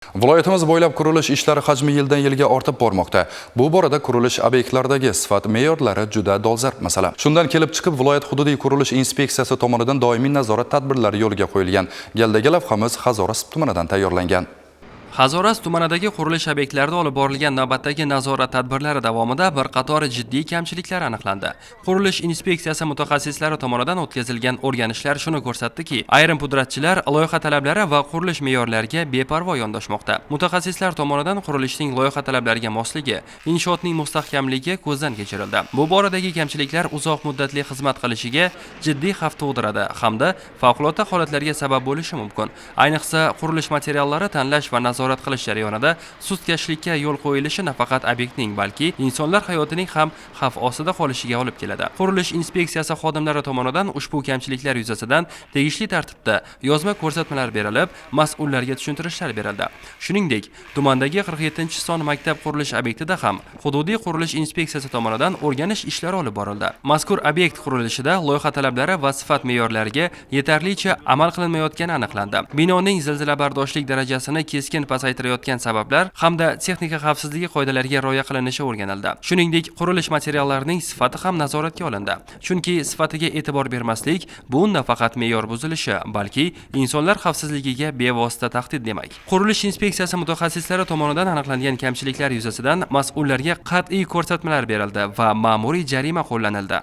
Viloyatimiz bo'ylab qurilish ishlari hajmi yildan yilga ortib bormoqda. Bu borada qurilish obyektlaridagi sifat me'yorlari juda dolzarb masala. Shundan kelib chiqib, viloyat hududiy qurilish inspeksiyasi tomonidan doimiy nazorat tadbirlari yo'lga qo'yilgan. Galdagi lavhamiz Hazoras tumanidan tayyorlangan. Hazoras tumanidagi qurilish obyektlarida olib borilgan navbatdagi nazorat tadbirlari davomida bir qator jiddiy kamchiliklar aniqlandi. Qurilish inspeksiyasi mutaxassislari tomonidan o'tkazilgan o'rganishlar shuni ko'rsatdiki, ayrim pudratchilar loyiha talablari va qurilish me'yorlariga beparvo yondashmoqda. Mutaxassislar tomonidan qurilishning loyiha talablariga mosligi, inshootning mustahkamligi ko'zdan kechirildi. Bu boradagi kamchiliklar uzoq muddatli xizmat qilishiga jiddiy xavf tug'diradi hamda favqulodda holatlarga sabab bo'lishi mumkin. Ayniqsa qurilish materiallari tanlash va nazorat qilish jarayonida sustkashlikka yo'l qo'yilishi nafaqat obyektning, balki insonlar hayotining ham xavf ostida qolishiga olib keladi. Qurilish inspeksiyasi xodimlari tomonidan ushbu kamchiliklar yuzasidan tegishli tartibda yozma ko'rsatmalar berilib, mas'ullarga tushuntirishlar berildi. Shuningdek, tumandagi 47-son maktab qurilish obyektida ham hududiy qurilish inspeksiyasi tomonidan o'rganish ishlari olib borildi. Mazkur obyekt qurilishida loyiha talablari va sifat me'yorlariga yetarlicha amal qilinmayotgani aniqlandi. Binoning zilzilabardoshlik darajasini keskin pasaytirayotgan sabablar hamda texnika xavfsizligi qoidalariga rioya qilinishi o'rganildi. Shuningdek, qurilish materiallarining sifati ham nazoratga olindi. Chunki sifatiga e'tibor bermaslik bu nafaqat me'yor buzilishi, balki insonlar xavfsizligiga bevosita tahdid demak. Qurilish inspeksiyasi mutaxassislari tomonidan aniqlangan kamchiliklar yuzasidan mas'ullarga qat'iy ko'rsatmalar berildi va ma'muriy jarima qo'llanildi.